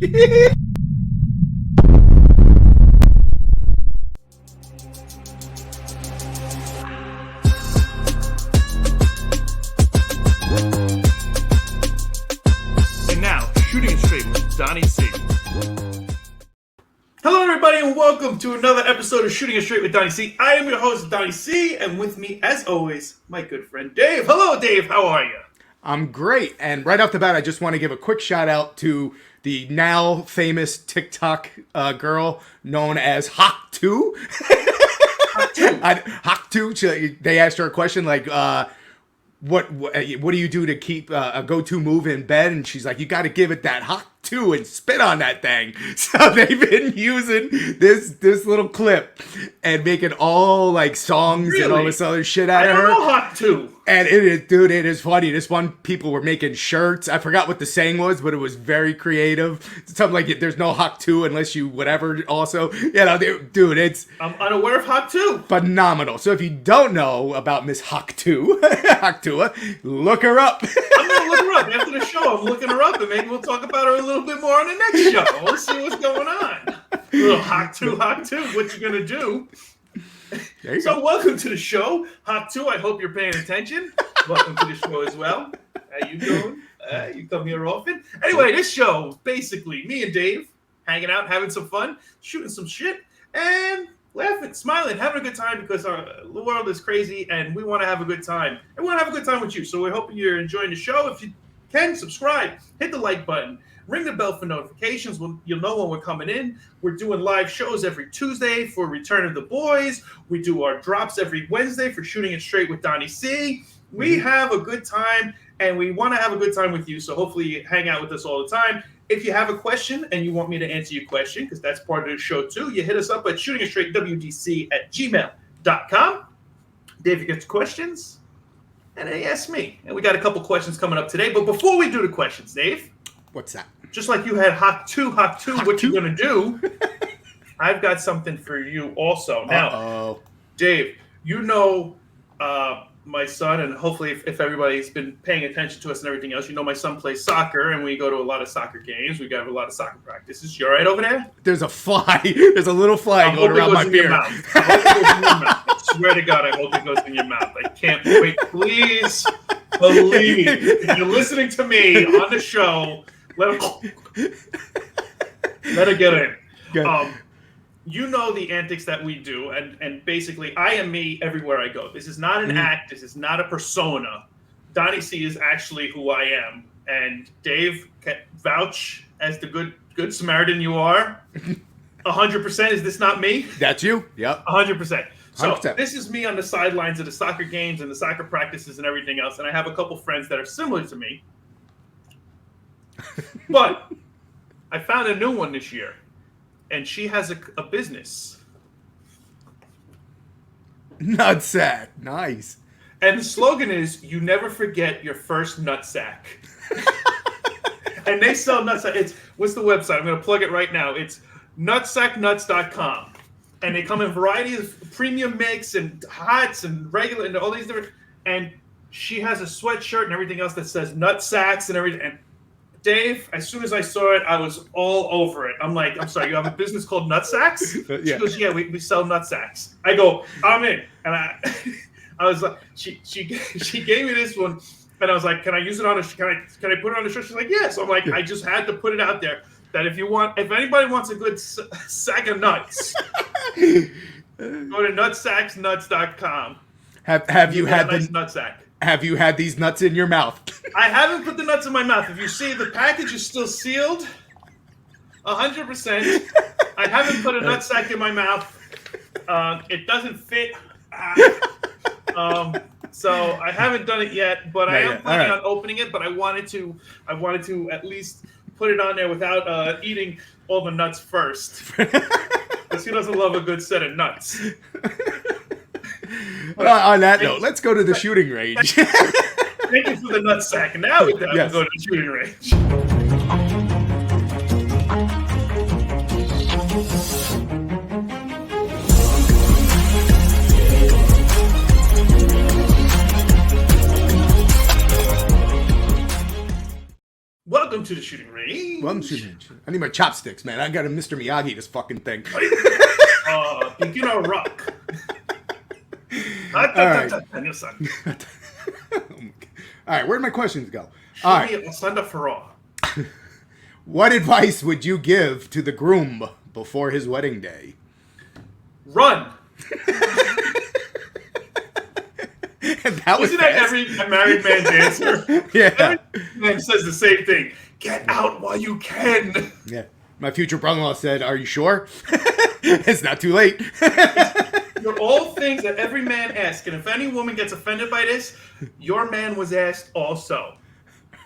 And now, Shooting It Straight with Donnie C. Hello, everybody, and welcome to another episode of Shooting It Straight with Donnie C. I am your host, Donnie C, and with me, as always, my good friend Dave. Hello, Dave. How are you? I'm great. And right off the bat, I just want to give a quick shout out to the now famous TikTok girl known as hawktuah. hawktuah. They asked her a question like, what do you do to keep a go-to move in bed? And she's like, you got to give it that hawktuah and spit on that thing. So they've been using this little clip and making all like songs and all this other shit out of her. I don't know hawktuah. And it is, dude, it is funny. This one, people were making shirts. I forgot what the saying was, but it was very creative. Something like, there's no hawktuah unless you whatever also. You know, dude, it's... I'm unaware of hawktuah. Phenomenal. So if you don't know about Miss hawktuah, look her up. I'm going to look her up. After the show, I'm looking her up, and maybe we'll talk about her a little bit more on the next show. We'll see what's going on. A little hawktuah, what you going to do? So welcome to the show, hawktuah. I hope you're paying attention. Welcome to the show as well. How you doing? You come here often. Anyway, this show, basically, me and Dave hanging out, having some fun, shooting some shit, and laughing, smiling, having a good time because the world is crazy, and we want to have a good time. And we want to have a good time with you. So we're hoping you're enjoying the show. If you can, subscribe, hit the like button. Ring the bell for notifications. You'll know when we're coming in. We're doing live shows every Tuesday for Return of the Boys. We do our drops every Wednesday for Shooting It Straight with Donnie C. We have a good time, and we want to have a good time with you, so hopefully you hang out with us all the time. If you have a question and you want me to answer your question, because that's part of the show too, you hit us up at shootingitstraightwdc@gmail.com. Dave, you get the questions, and they ask me. And we got a couple questions coming up today. But before we do the questions, Dave. What's that? Just like you had hawktuah, what you going to do? I've got something for you also. Now, Dave, you know my son, and hopefully if everybody's been paying attention to us and everything else, you know my son plays soccer, and we go to a lot of soccer games. We got a lot of soccer practices. You all right over there? There's a fly. There's a little fly going around my beard. I hope it goes in your mouth. I swear to God, I hope it goes in your mouth. I can't wait. Please believe. If you're listening to me on the show, let her get in. You know the antics that we do, and basically, I am me everywhere I go. This is not an act. This is not a persona. Donnie C is actually who I am, and Dave can vouch as the good Samaritan you are. 100%. Is this not me? That's you. Yep. 100%. So 100%. This is me on the sidelines of the soccer games and the soccer practices and everything else, and I have a couple friends that are similar to me. But I found a new one this year, and she has a business. Nutsack. Nice. And the slogan is, you never forget your first nutsack. And they sell nutsack. What's the website? I'm going to plug it right now. It's nutsacknuts.com. And they come in varieties of premium mix and hots and regular and all these different. And she has a sweatshirt and everything else that says nutsacks and everything. And Dave, as soon as I saw it, I was all over it. I'm like, I'm sorry, you have a business called Nutsacks? She goes, yeah, we sell nutsacks. I go, I'm in. And I was like, she gave me this one, and I was like, can I use it on can I put it on the shirt? She's like, yes. Yeah. So I'm like, I just had to put it out there that if anybody wants a good sack of nuts, go to nutsacksnuts.com. Have you had nice nutsack? Have you had these nuts in your mouth? I haven't put the nuts in my mouth. If you see, the package is still sealed, 100%. I haven't put a nutsack in my mouth. It doesn't fit. So I haven't done it yet, but I am planning on opening it. But I wanted to at least put it on there without eating all the nuts first, because he doesn't love a good set of nuts. On that note, let's go to the shooting range. Thank you for the nutsack. Now we can go to the shooting range. Welcome to the shooting range. I need my chopsticks, man. I got to Mr. Miyagi this fucking thing. Beginner rock. All right. All right, where'd my questions go? All right. What advice would you give to the groom before his wedding day? Run. Isn't that every married man answer? Yeah. Every man says the same thing. Get out while you can. Yeah. My future brother-in-law said, "Are you sure?" It's not too late. They're all things that every man asks. And if any woman gets offended by this, your man was asked also.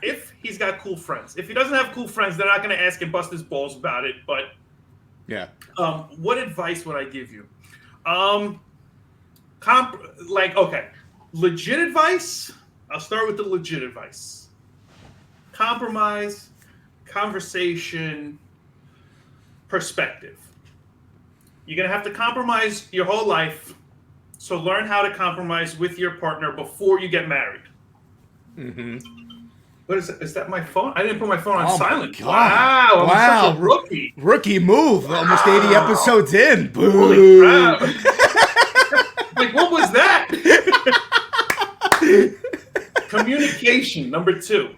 If he's got cool friends. If he doesn't have cool friends, they're not going to ask and bust his balls about it. But yeah. What advice would I give you? Legit advice. I'll start with the legit advice. Compromise, conversation, perspective. You're going to have to compromise your whole life. So learn how to compromise with your partner before you get married. Mm-hmm. What is that? Is that my phone? I didn't put my phone on silent. Wow. I'm such a rookie. Rookie move. Wow. Almost 80 episodes in. Boo. Holy crap. Like, what was that? Communication, number 2.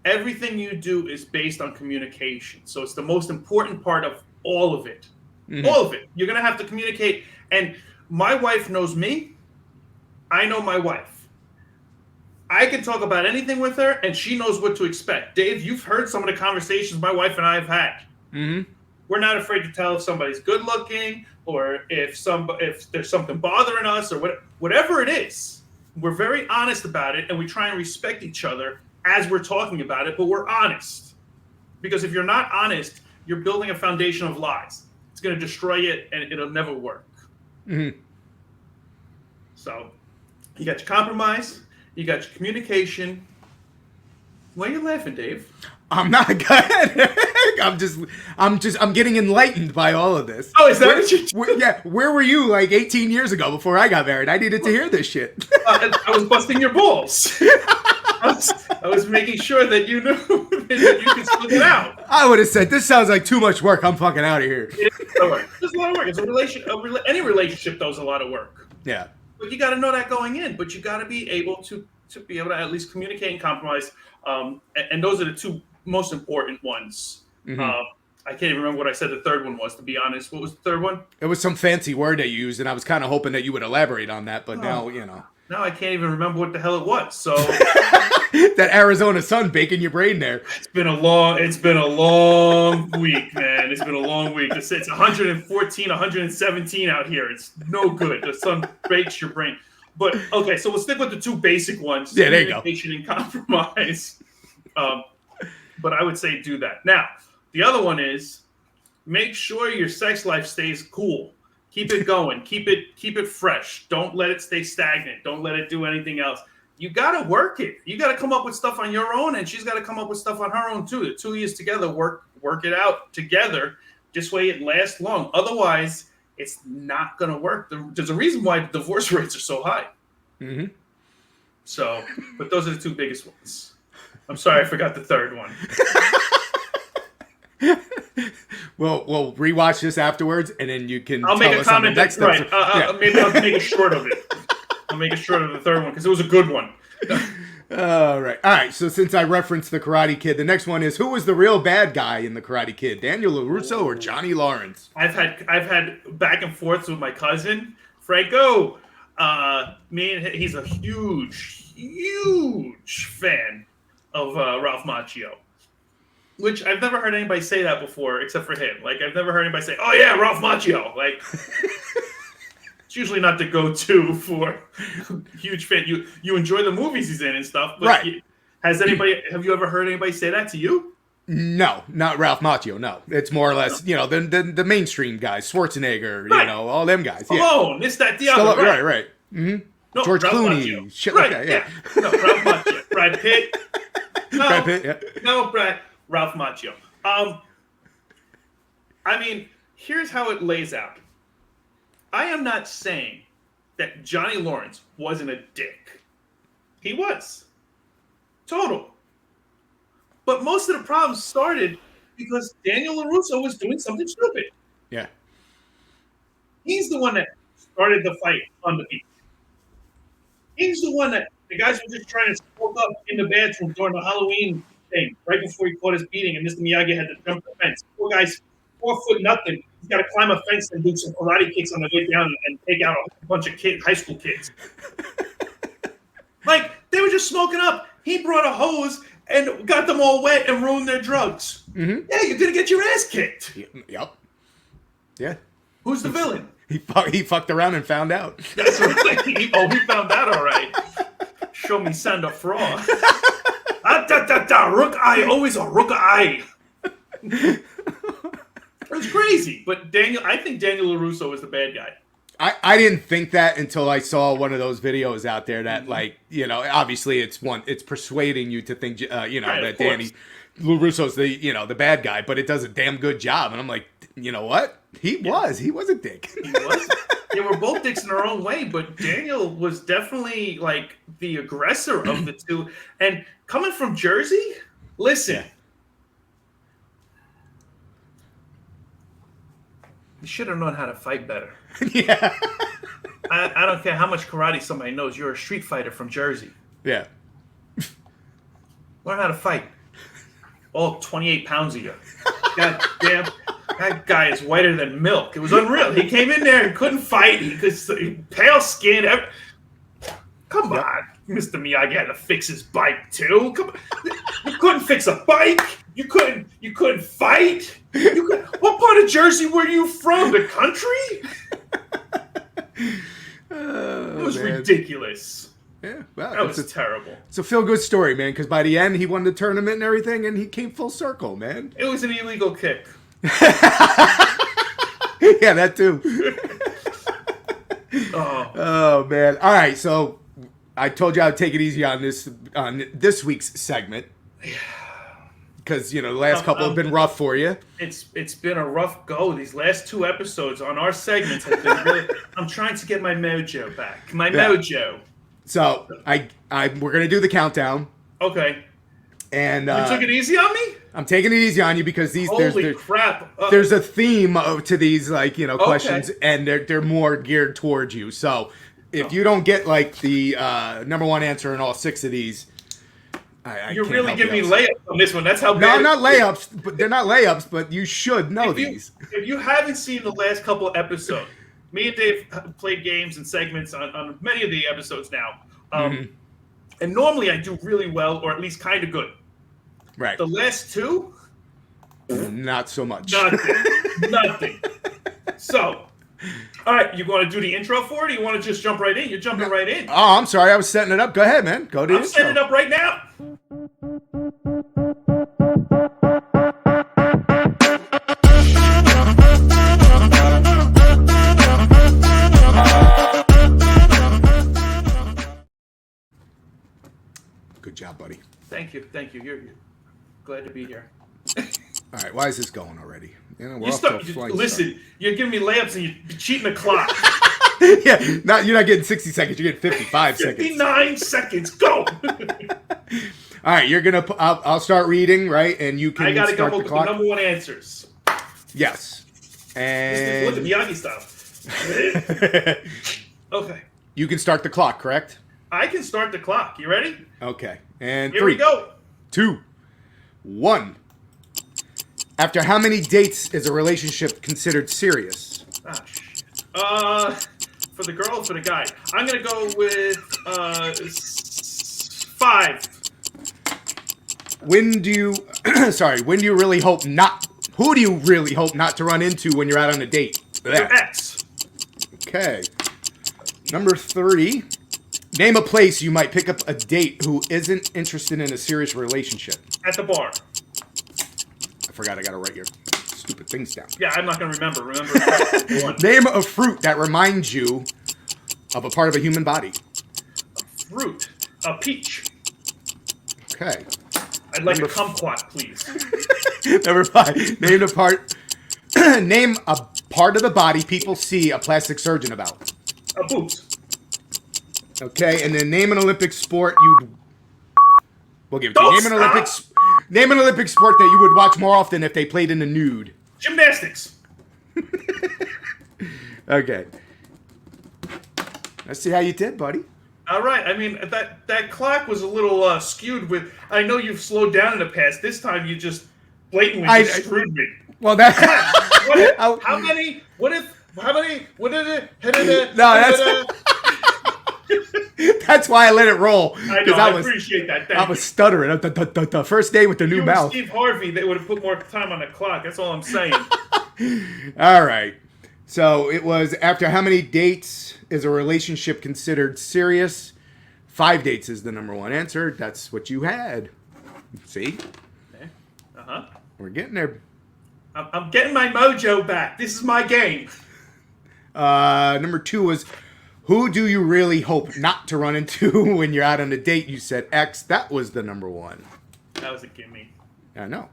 Everything you do is based on communication. So it's the most important part of all of it. Mm-hmm. All of it. You're going to have to communicate. And my wife knows me. I know my wife. I can talk about anything with her, and she knows what to expect. Dave, you've heard some of the conversations my wife and I have had. Mm-hmm. We're not afraid to tell if somebody's good looking or if there's something bothering us or whatever it is. We're very honest about it, and we try and respect each other as we're talking about it, but we're honest. Because if you're not honest, you're building a foundation of lies. It's going to destroy it, and it'll never work. Mm-hmm. So you got your compromise. You got your communication. Why are you laughing, Dave? I'm not good. I'm getting enlightened by all of this. Oh, is that what you? Yeah. Where were you like 18 years ago before I got married? I needed to hear this shit. I was busting your balls. I was making sure that you knew that you could split it out. I would have said, "This sounds like too much work. I'm fucking out of here." It's a lot of work. It's a lot of work. It's a relationship. Any relationship does a lot of work. Yeah. But you got to know that going in. But you got to be able to at least communicate and compromise. And those are the 2 most important ones. Mm-hmm. I can't even remember what I said the third one was, to be honest. What was the third one? It was some fancy word that you used, and I was kind of hoping that you would elaborate on that. But now, Now I can't even remember what the hell it was. So that Arizona sun baking your brain there. It's been a long week, man. It's been a long week. It's 114, 117 out here. It's no good. The sun bakes your brain. But okay, so we'll stick with the 2 basic ones. Yeah, there you go. Communication and compromise. But I would say do that. Now, the other one is make sure your sex life stays cool. Keep it going. Keep it fresh. Don't let it stay stagnant. Don't let it do anything else. You got to work it. You got to come up with stuff on your own, and she's got to come up with stuff on her own too. The 2 of you together work it out together. This way it lasts long. Otherwise, it's not going to work. There's a reason why divorce rates are so high. Mm-hmm. So, but those are the 2 biggest ones. I'm sorry, I forgot the third one. We'll rewatch this afterwards, and then you can. I'll make a comment. That's right. Maybe I'll make a short of it. I'll make a short of the third one because it was a good one. All right. So since I referenced the Karate Kid, the next one is, who was the real bad guy in the Karate Kid, Daniel LaRusso or Johnny Lawrence? I've had back and forths with my cousin Franco. He's a huge fan of Ralph Macchio. Which I've never heard anybody say that before, except for him. Like, I've never heard anybody say, "Oh yeah, Ralph Macchio." Like, it's usually not the go-to for huge fan. You enjoy the movies he's in and stuff, but right. Have you ever heard anybody say that to you? No, not Ralph Macchio. No, it's more or less, the mainstream guys, Schwarzenegger, right. All them guys. Stallone, this, that, the other. Right. Mm-hmm. No, George Ralph Clooney, Macchio. shit right, like that. Yeah. No, Ralph Macchio. Brad Pitt. No, Brad Pitt. Yeah. No, Ralph Macchio. Here's how it lays out. I am not saying that Johnny Lawrence wasn't a dick. He was. Total. But most of the problems started because Daniel LaRusso was doing something stupid. Yeah. He's the one that started the fight on the beach. He's the one that the guys were just trying to smoke up in the bathroom during the Halloween thing, right before he caught his beating, and Mr. Miyagi had to jump the fence. Poor guy's 4 foot nothing. He's got to climb a fence and do some karate kicks on the way down and take out a bunch of high school kids. Like, they were just smoking up. He brought a hose and got them all wet and ruined their drugs. Mm-hmm. Yeah, you're going to get your ass kicked. Yep. Yeah. Who's the villain? He fucked around and found out. That's right. He found out all right. Show me Santa Fraud. Rook eye, always a rook eye. It was crazy. But I think Daniel LaRusso was the bad guy. I didn't think that until I saw one of those videos out there that, like, you know, obviously it's persuading you to think, that Danny LaRusso's the bad guy, but it does a damn good job. And I'm like, you know what? He was a dick. He was. They were both dicks in their own way, but Daniel was definitely like the aggressor of the two. And coming from Jersey, listen. You should have known how to fight better. Yeah. I don't care how much karate somebody knows. You're a street fighter from Jersey. Yeah. Learn how to fight. All 28 pounds of you. God damn. That guy is whiter than milk. It was unreal. He came in there and couldn't fight. He could pale skin. Come on. Mr. Miyagi had to fix his bike too. Come on. You couldn't fix a bike. You couldn't fight. What part of Jersey were you from? The country? It was ridiculous. Yeah, well, that was terrible. It's a feel-good story, man, because by the end, he won the tournament and everything, and he came full circle, man. It was an illegal kick. Yeah, that too. Oh, man. All right, so I told you I'd take it easy on this week's segment. Because, the last couple have been rough for you. It's been a rough go. These last 2 episodes on our segments have been really... I'm trying to get my mojo back. Mojo. So, we're going to do the countdown. Okay. And you took it easy on me? I'm taking it easy on you because Holy crap. There's a theme to these, questions, and they're more geared towards you. So, if you don't get, the number one answer in all 6 of these... You're really giving me layups on this one. That's how bad. No, not layups. But they're not layups. But you should know these. If you haven't seen the last couple of episodes, me and Dave have played games and segments on many of the episodes now. And normally I do really well, or at least kind of good. Right. The last 2, not so much. Nothing. So, all right, you want to do the intro for it, or do you want to just jump right in? You're jumping right in. Oh, I'm sorry. I was setting it up. Go ahead, man. Go to I'm setting it up right now. Good job, buddy. Thank you. You're glad to be here. All right, why is this going already? Listen, you're giving me layups and you're cheating the clock. Yeah, you're not getting 60 seconds. You're getting 55 seconds. 59 seconds. Go. All right, you're gonna. I'll start reading, right, and you can. I gotta start come up with the number one answers. Yes. And look at Miyagi style. Okay. You can start the clock, correct? I can start the clock. You ready? Okay. And Here 3, we go. 2, 1. After how many dates is a relationship considered serious? Ah, shit. For the girl or for the guy? I'm going to go with 5. When do you really hope not, who do you really hope not to run into when you're out on a date? Your ex. Okay. Number 3. Name a place you might pick up a date who isn't interested in a serious relationship. At the bar. I forgot I gotta write your stupid things down. Yeah, I'm not gonna remember. Name a fruit that reminds you of a part of a human body. A fruit. A peach. Okay. I'd like a kumquat, please. Number 5. Name a part of the body people see a plastic surgeon about. A boot. Okay, and then name an Olympic sport you'd... We'll give it to you. Name an Olympic sport that you would watch more often if they played in the nude. Gymnastics. Okay. Let's see how you did, buddy. All right. I mean, that clock was a little skewed with. I know you've slowed down in the past. This time you just blatantly screwed me. Well, that. How many? What if? How many? What did it? No, that's why I let it roll. I know. I appreciate that. Thank I was stuttering. The first day with the new mouth. Steve Harvey, they would have put more time on the clock. That's all I'm saying. All right. So it was after how many dates is a relationship considered serious? 5 dates is the number one answer. That's what you had. See? Okay. We're getting there. I'm getting my mojo back. This is my game. Number 2 was, who do you really hope not to run into when you're out on a date? You said X. That was the number 1. That was a gimme. I know.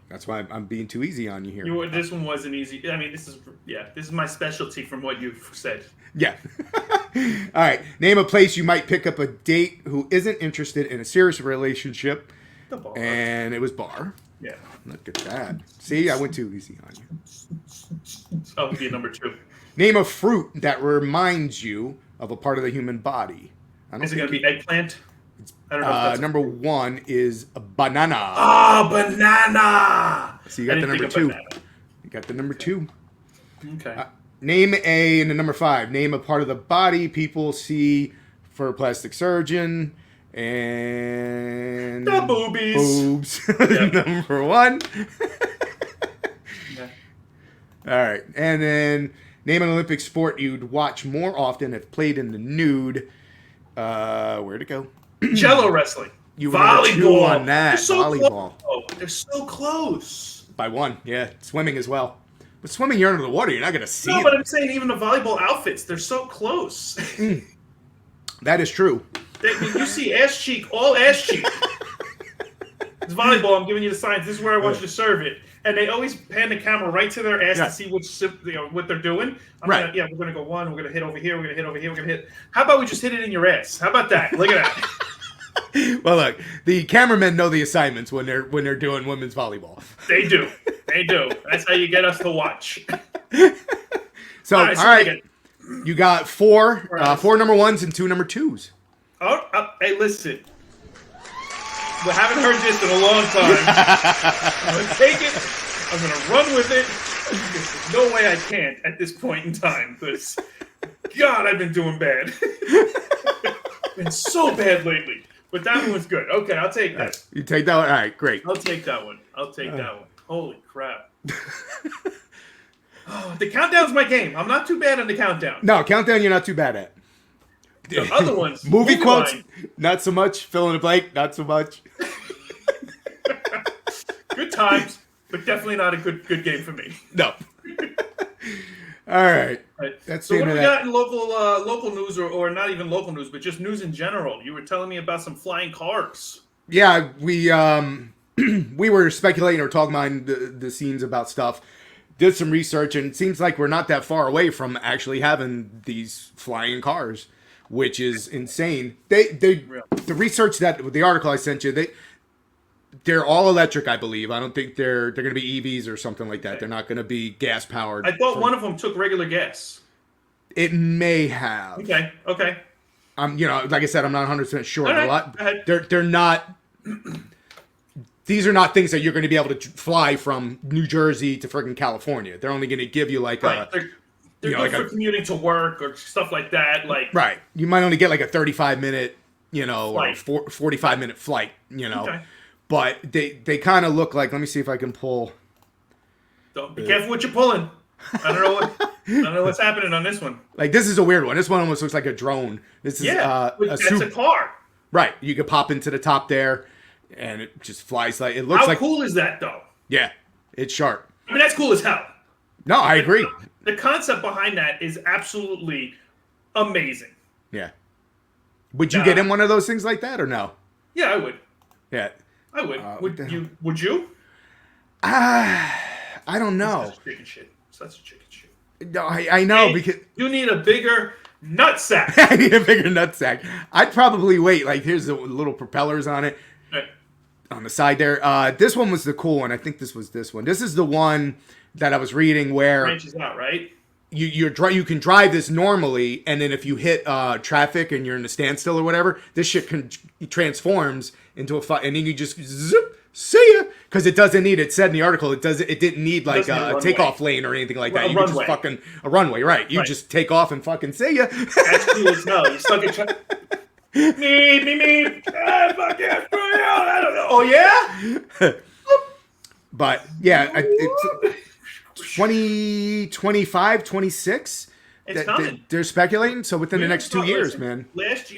That's why I'm being too easy on you here. This one wasn't easy. I mean, this is my specialty from what you've said. Yeah. All right. Name a place you might pick up a date who isn't interested in a serious relationship. The bar. And it was bar. Yeah. Look at that. See, I went too easy on you. That would be number 2. Name a fruit that reminds you of a part of the human body. Is it going to be eggplant? I don't know. Number 1 is a banana. Ah, banana. So you got the number 2. You got the number 2. Okay. Name and the number 5. Name a part of the body people see for a plastic surgeon. And the boobies. Boobs. Yep. Number 1. Yeah. All right. And then name an Olympic sport you'd watch more often if played in the nude. Where'd it go? Jello wrestling. You volleyball on that. They're so volleyball. Close. They're so close. By 1, yeah. Swimming as well. But swimming, you're under the water. You're not going to see it. No, but I'm saying even the volleyball outfits, they're so close. That is true. You see ass cheek, all ass cheek. It's volleyball. I'm giving you the signs. This is where I want you to serve it. And they always pan the camera right to their ass to see what they're doing. We're going to go 1. We're going to hit over here. We're going to hit over here. We're going to hit. How about we just hit it in your ass? How about that? Look at that. Well, look, the cameramen know the assignments when they're doing women's volleyball. They do. They do. That's how you get us to watch. So, all right. You got 4 number 1s and 2 number 2s. Oh, hey, listen. We haven't heard this in a long time. I'm going to take it. I'm going to run with it. There's no way I can't at this point in time. Because, God, I've been doing bad. Been so bad lately. But that one was good. Okay, I'll take that. You take that one? All right, great. I'll take that one. Holy crap. The countdown's my game. I'm not too bad on the countdown. No, countdown you're not too bad at. The other ones. Movie quotes, not so much. Fill in the blank, not so much. Good times, but definitely not a good game for me. No. All right. That's so what do we got in local news, or not even local news, but just news in general? You were telling me about some flying cars. Yeah, we were speculating or talking behind the scenes about stuff. Did some research, and it seems like we're not that far away from actually having these flying cars, which is insane. The research that the article I sent you, they're all electric, I believe. I don't think they're going to be EVs or something like that. Okay. They're not going to be gas powered. I thought one of them took regular gas. It may have. Okay. Like I said, I'm not 100% sure. All right. They're not. These are not things that you're going to be able to fly from New Jersey to freaking California. They're only going to give you like a. They're good for commuting to work or stuff like that. Right. You might only get like a 35-minute, flight. or 45-minute flight. Okay. But they kind of look like. Let me see if I can pull. Don't be careful what you're pulling. I don't know what's happening on this one. Like, this is a weird one. This one almost looks like a drone. This is that's a car. Right. You could pop into the top there, and it just flies like it looks. How cool is that, though? Yeah, it's sharp. I mean, that's cool as hell. No, I agree. The concept behind that is absolutely amazing. Yeah. Would you get in one of those things like that or no? Yeah, I would. Yeah. I would. Would you? I don't know. That's chicken shit. That's chicken shit. No, I know because you need a bigger nut sack. I need a bigger nut sack. I'd probably wait. Like, here's the little propellers on it. Right. on the side there. This one was the cool one. I think this was this one. This is the one that I was reading where branches out, right? You can drive this normally, and then if you hit traffic and you're in a standstill or whatever, this shit transforms into and then you just zip, see ya, because it doesn't need. It said in the article, it didn't need like a takeoff lane or anything like that. You just fucking a runway, right? You just take off and fucking see ya. That's cool as hell. You stuck in me. Fuck yeah, I don't know. Oh yeah. But yeah, it's 2025, 26. It's coming. They're speculating. So within the next 2 years, man. Last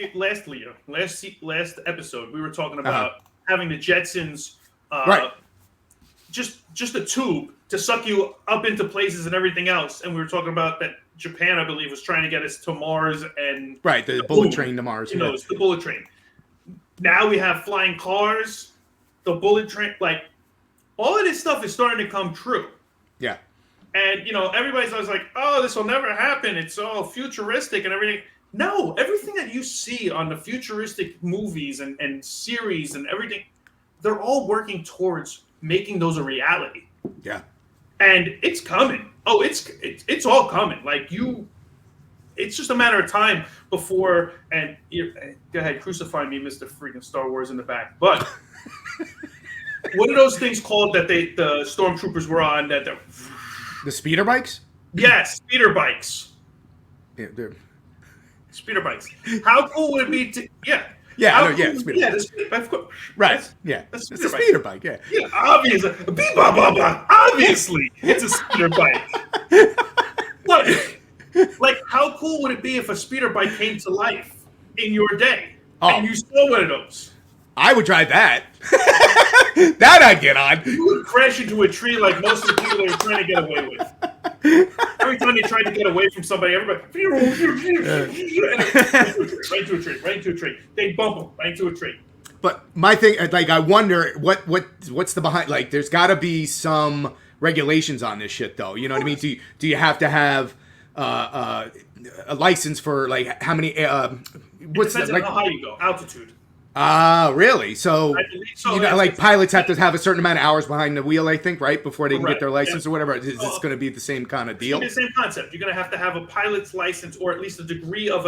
episode, we were talking about having the Jetsons, right? Just a tube to suck you up into places and everything else. And we were talking about that Japan, I believe, was trying to get us to Mars and right, the bullet train to Mars. You know, it's the bullet train. Now we have flying cars, the bullet train. Like all of this stuff is starting to come true. Yeah. And, you know, everybody's always like, oh, this will never happen. It's all futuristic and everything. No, everything that you see on the futuristic movies and series and everything, they're all working towards making those a reality. Yeah. And it's coming. Oh, it's all coming. Like it's just a matter of time before, and go ahead, crucify me, Mr. freaking Star Wars in the back. But what are those things called that the stormtroopers were on that the Speederbikes? Yes, Speederbikes. Yeah, they're... Speederbikes. How cool would it be to... Yeah. Yeah, I know, yeah, Speederbike. Yeah, the Speederbike. Right, yeah. It's a Speederbike, yeah. Yeah, obviously. Obviously, it's a Speederbike. But, like, how cool would it be if a Speederbike came to life in your day and you saw one of those? I would drive that. That I'd get on. You would crash into a tree like most of the people they were trying to get away with. Every time they tried to get away from somebody, everybody right into a tree. They bump them right into a tree. But my thing, like, I wonder what's the behind. Like, there's got to be some regulations on this shit, though. You know what I mean? Do you have to have a license for like how many? What's that? Like, how high you go, altitude. Really? So, you know, like pilots have to have a certain amount of hours behind the wheel, I think, right? Before they can get their license or whatever. Is this going to be the same kind of deal? It's the same concept. You're going to have a pilot's license or at least a degree of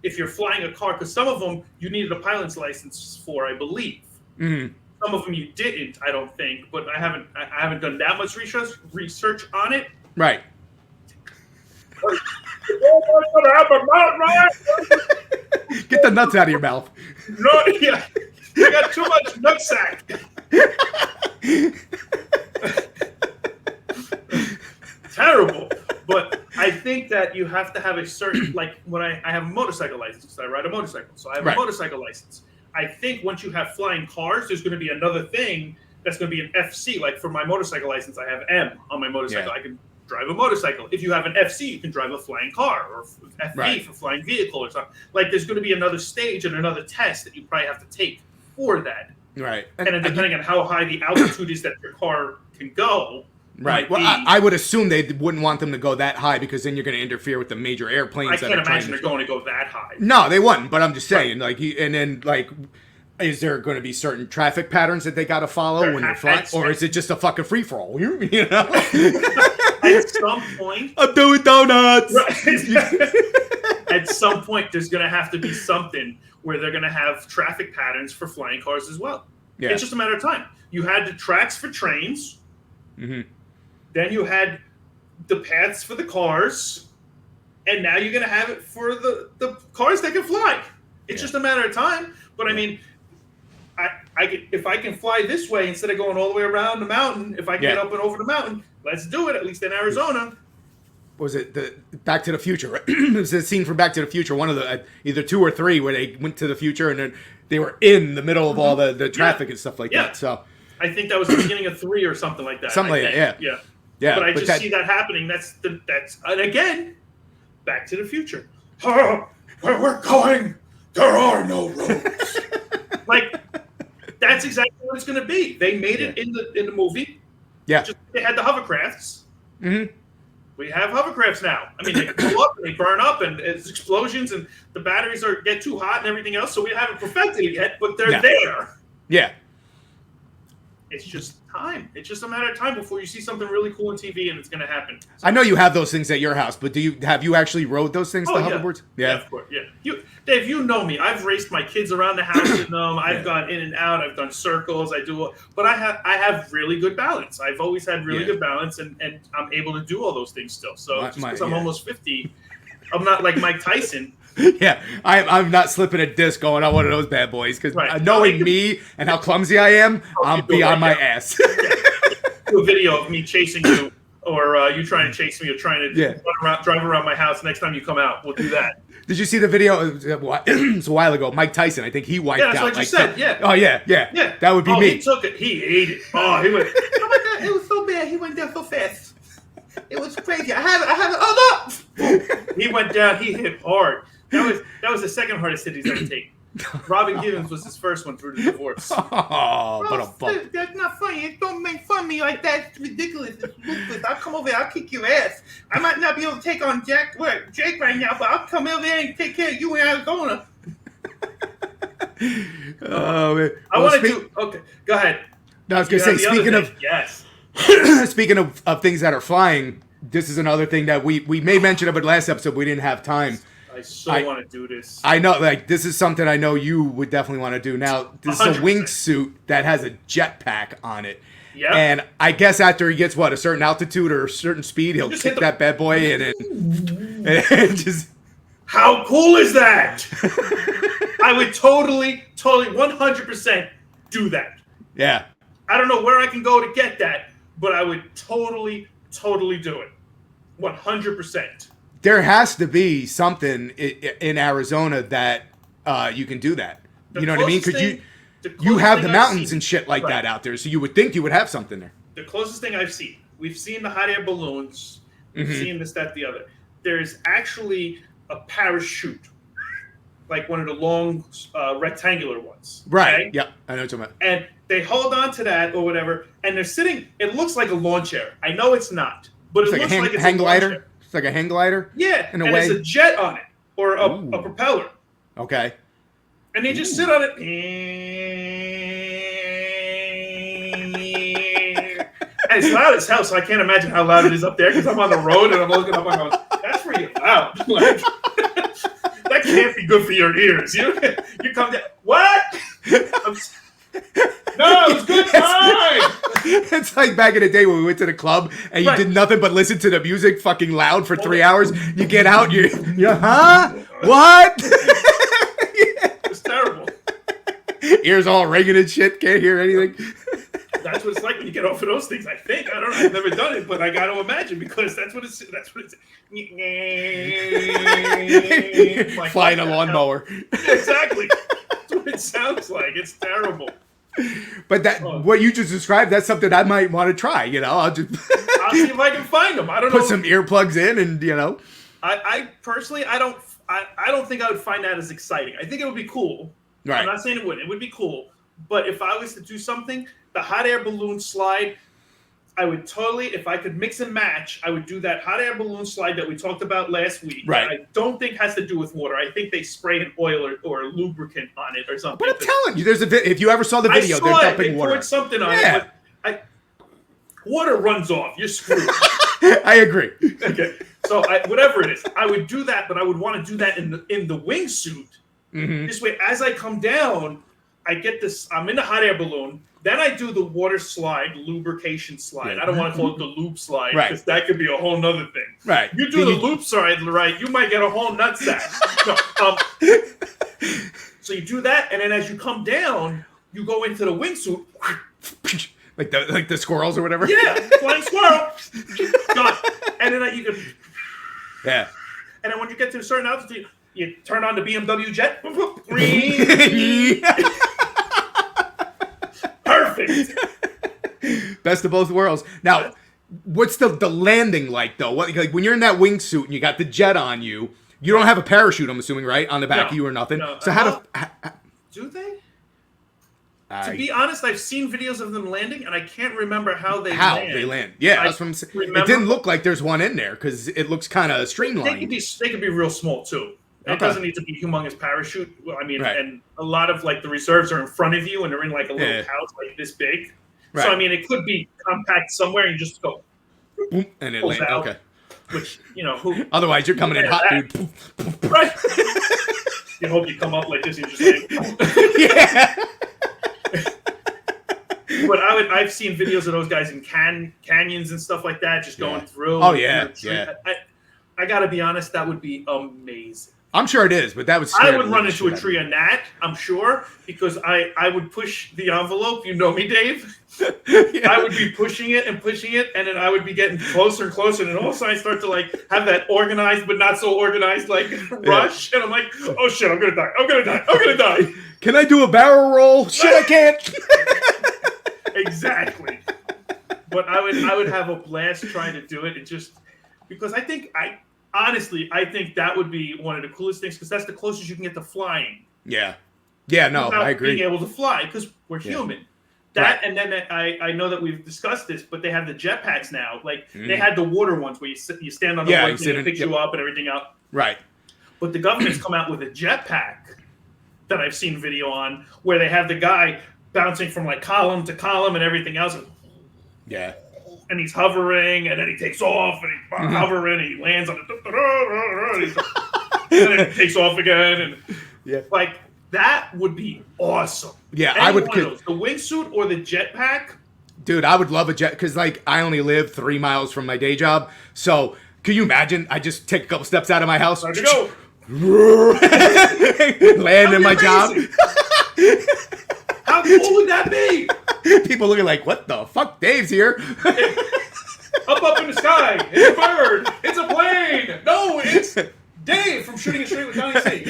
if you're flying a car, because some of them you needed a pilot's license for, I believe. Mm-hmm. Some of them you didn't, I don't think, but I haven't done that much research on it. Right. Get the nuts out of your mouth. No, yeah, I got too much Nutsack. Terrible. But I think that you have to have a certain, like when I have a motorcycle license, I ride a motorcycle, so I have a motorcycle license. I think once you have flying cars, there's going to be another thing that's going to be an FC. Like for my motorcycle license, I have M on my motorcycle. I can drive a motorcycle. If you have an FC, you can drive a flying car, or FV for flying vehicle or something. Like there's going to be another stage and another test that you probably have to take for that. Right. And then depending on how high the altitude is that your car can go. Right. Well, I would assume they wouldn't want them to go that high because then you're going to interfere with the major airplanes. I can't imagine they're going to go that high. No, they wouldn't. But I'm just saying, like, and then like, is there going to be certain traffic patterns that they got to follow when they're flying, or is it just a fucking free for all? You know. At some point, I'm doing donuts. Right. At some point, there's going to have to be something where they're going to have traffic patterns for flying cars as well. Yeah. It's just a matter of time. You had the tracks for trains. Mm-hmm. Then you had the paths for the cars. And now you're going to have it for the cars that can fly. It's just a matter of time. But I mean, if I can fly this way instead of going all the way around the mountain, if I can get up and over the mountain, let's do it, at least in Arizona. Was it the Back to the Future? Right? It was a scene from Back to the Future, one of the either 2 or 3, where they went to the future and then they were in the middle of all the traffic and stuff like that. So I think that was the beginning of 3 or something like that. Something like that, yeah. But I just see that happening. That's and again, Back to the Future. Where we're going, there are no roads. Like that's exactly what it's going to be. They made it in the movie. Yeah. Just, they had the hovercrafts. Mm-hmm. We have hovercrafts now. I mean, they go up and they burn up, and it's explosions, and the batteries get too hot and everything else. So we haven't perfected it yet, but they're there. Yeah. It's just time. It's just a matter of time before you see something really cool on TV, and it's going to happen. I know you have those things at your house, but have you actually rode those things, the hoverboards? Yeah, of course. Yeah, Dave, you know me. I've raced my kids around the house in them. I've gone in and out. I've done circles. But I have really good balance. I've always had really good balance, and I'm able to do all those things still. So just because I'm almost 50, I'm not like Mike Tyson. Yeah, I'm not slipping a disc going on one of those bad boys because knowing me and how clumsy I am, I'll be on my ass. Do a video of me chasing you, or you trying to chase me, or trying to drive around my house. Next time you come out, we'll do that. Did you see the video? It was a while ago. Mike Tyson, I think he wiped out. Yeah, that's what you said. Yeah. Oh yeah. That would be me. He took it. He ate it. Oh, he went. Oh my God! It was so bad. He went down so fast. It was crazy. I have it. Oh no! He went down. He hit hard. That was the second hardest hit he's ever taken. Robin Givens was his first one through the divorce. That's not funny. Don't make fun of me like that. It's ridiculous. It's ruthless. I'll come over here. I'll kick your ass. I might not be able to take on Jake right now, but I'll come over there and take care of you in Arizona. Oh man. I want to do. Okay, go ahead. No, I was gonna say. Speaking of things that are flying, this is another thing that we made mention of it last episode. But we didn't have time. I want to do this. I know, this is something I know you would definitely want to do. Now, this 100%. Is a wingsuit that has a jetpack on it. Yeah. And I guess after he gets, a certain altitude or a certain speed, he'll kick that bad boy in and just... How cool is that? I would totally, 100% do that. Yeah. I don't know where I can go to get that, but I would totally do it. 100%. There has to be something in Arizona that you can do that. You know what I mean? Because you have the mountains and shit like that out there, so you would think you would have something there. The closest thing I've seen, we've seen the hot air balloons, we've seen this, that, the other. There's actually a parachute, like one of the long rectangular ones. Right. Okay? Yep. I know what you're talking about. And they hold on to that or whatever, and they're sitting. It looks like a lawn chair. I know it's not, but it looks like it's hang glider. It's like a hang glider? Yeah, in a way. There's a jet on it, or a propeller. Okay. And they just sit on it. And it's loud as hell, so I can't imagine how loud it is up there, because I'm on the road, and I'm looking up, I'm going, that's pretty loud. Like, that can't be good for your ears. You come down, what? No, it was good time. It's like back in the day when we went to the club and you did nothing but listen to the music fucking loud for 3 hours. You get out, you're huh? What? It's terrible. Ears all ringing and shit. Can't hear anything. That's what it's like when you get off of those things. I think. I don't know. I've never done it, but I got to imagine, because that's what it's. Like, flying a lawnmower. Exactly. That's what it sounds like. It's terrible. But what you just described, that's something I might want to try. I'll see if I can find them. I don't know. Put some earplugs in, and I personally, I don't think I would find that as exciting. I think it would be cool. Right. I'm not saying it wouldn't. It would be cool. But if I was to do something, the hot air balloon slide, I would totally, if I could mix and match, I would do that hot air balloon slide that we talked about last week. Right. I don't think has to do with water. I think they spray an oil or a lubricant on it or something. But I'm telling you, there's if you ever saw the video, they're dumping water. They poured something on it, but water runs off. You're screwed. I agree. Okay. So whatever it is, I would do that, but I would want to do that in the wingsuit. Mm-hmm. This way, as I come down, I get this. I'm in the hot air balloon. Then I do the water slide, lubrication slide. Yeah. I don't want to call it the loop slide, because that could be a whole nother thing. Right. You do the loop slide, right? You might get a whole nutsack. So you do that, and then as you come down, you go into the wingsuit. like the squirrels or whatever. Yeah, flying squirrel. Done. And then you can. Yeah. And then when you get to a certain altitude, you turn on the BMW jet. Perfect. Best of both worlds. Now, what's the landing like, though? Like when you're in that wingsuit and you got the jet on you, you don't have a parachute, I'm assuming, right? On the back of you or nothing. No. So do they? To be honest, I've seen videos of them landing, and I can't remember how they land. Yeah, that's what I'm saying. It didn't look like there's one in there, because it looks kind of streamlined. They could be real small, too. It doesn't need to be humongous parachute. I mean, and a lot of, the reserves are in front of you, and they're in, a little pouch, this big. Right. So I mean, it could be compact somewhere and you just go Boom, and it pulls land. out, Okay. which who Otherwise, you're coming in hot, dude. right? You hope you come up like this and you just like, Yeah. But I've seen videos of those guys in canyons and stuff like that, just going through. Oh yeah, yeah. I gotta be honest, that would be amazing. I'm sure it is, but that would. I would run into a tree on that, I'm sure, because I would push the envelope. You know me, Dave. Yeah. I would be pushing it, and then I would be getting closer and closer, and all of a sudden I start to like have that organized but not so organized like rush, and I'm like, oh shit, I'm gonna die. Can I do a barrel roll? Shit, I can't. Exactly. But I would have a blast trying to do it, and just because honestly, I think that would be one of the coolest things because that's the closest you can get to flying. Yeah. Yeah, no, I agree. Being able to fly because we're human. That right. And then I know that we've discussed this, but they have the jetpacks now. Like they had the water ones where you stand on the water and it picks you up and everything up. Right. But the government's come out with a jetpack that I've seen video on where they have the guy bouncing from like column to column and everything else. Yeah. And he's hovering, and then he takes off, and he's hovering, and he lands on it, and then he takes off again, and like that would be awesome. Yeah, I would. The wingsuit or the jetpack. Dude, I would love a jet because like I only live 3 miles from my day job, so can you imagine? I just take a couple steps out of my house, time to go, land in my job. How cool would that be? People looking like, what the fuck? Dave's here. Up in the sky. It's a bird. It's a plane. No, it's Dave from Shooting It Straight with Donnie C.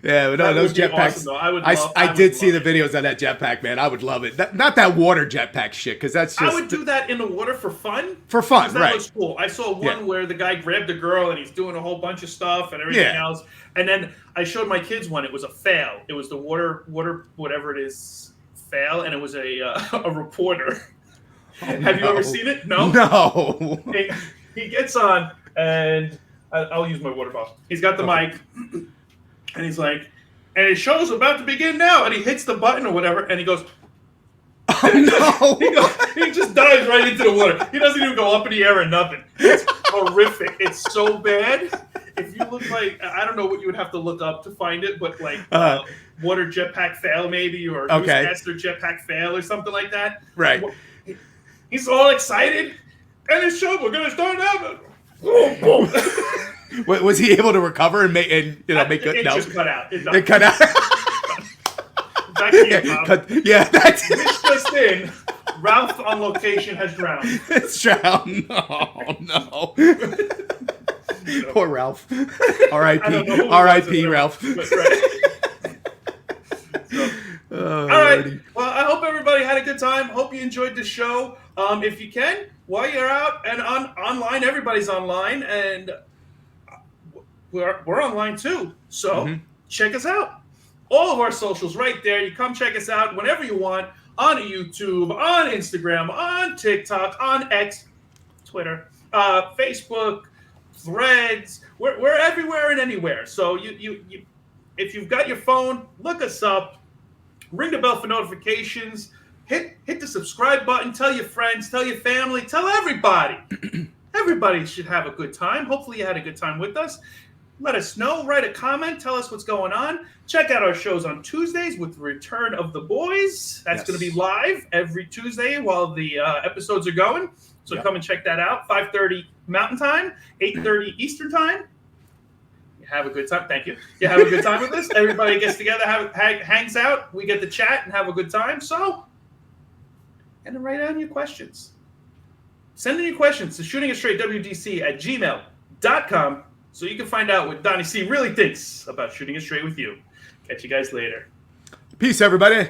Yeah, but no, those jetpacks. Awesome, I did see the videos of that jetpack, man. I would love it. Not that water jetpack shit, because that's just. I would do that in the water for fun. For fun, that right? Looks cool. I saw one where the guy grabbed a girl and he's doing a whole bunch of stuff and everything else. And then I showed my kids one. It was a fail. It was the water, whatever it is, fail, and it was a reporter. Oh, Have you ever seen it? No. No. He gets on, and I'll use my water bottle. He's got the mic, and he's like, and his show's about to begin now, and he hits the button or whatever, and he goes, oh no. He just dives right into the water. He doesn't even go up in the air or nothing. It's horrific. It's so bad. If you look like, I don't know what you would have to look up to find it, but like water jetpack fail maybe, or Newscaster jetpack fail or something like that. Right. He's all excited, and his show, we're going to start now. Was he able to recover and make good? It just cut out. It cut out. Back to you, Bob. That's This just in. Ralph on location has drowned. It's drowned. Oh no. Poor Ralph. R.I.P. R.I.P. Ralph. All right. Well, I hope everybody had a good time. Hope you enjoyed the show. If you can, while you're out and online, everybody's online, and we're online too. So check us out. All of our socials right there. You come check us out whenever you want on YouTube, on Instagram, on TikTok, on X, Twitter, Facebook, Threads. We're everywhere and anywhere. So you if you've got your phone, look us up. Ring the bell for notifications. Hit the subscribe button. Tell your friends. Tell your family. Tell everybody. Everybody should have a good time. Hopefully you had a good time with us. Let us know. Write a comment. Tell us what's going on. Check out our shows on Tuesdays with the Return of the Boys. That's going to be live every Tuesday while the episodes are going. So come and check that out. 5:30 Mountain Time, 8:30 Eastern Time. You have a good time. Thank you. You have a good time with us. Everybody gets together, hangs out. We get to chat and have a good time. So, and then write down your questions. Send in your questions to shootingitstraightwdc@gmail.com so you can find out what Donnie C really thinks about Shooting It Straight with you. Catch you guys later. Peace, everybody.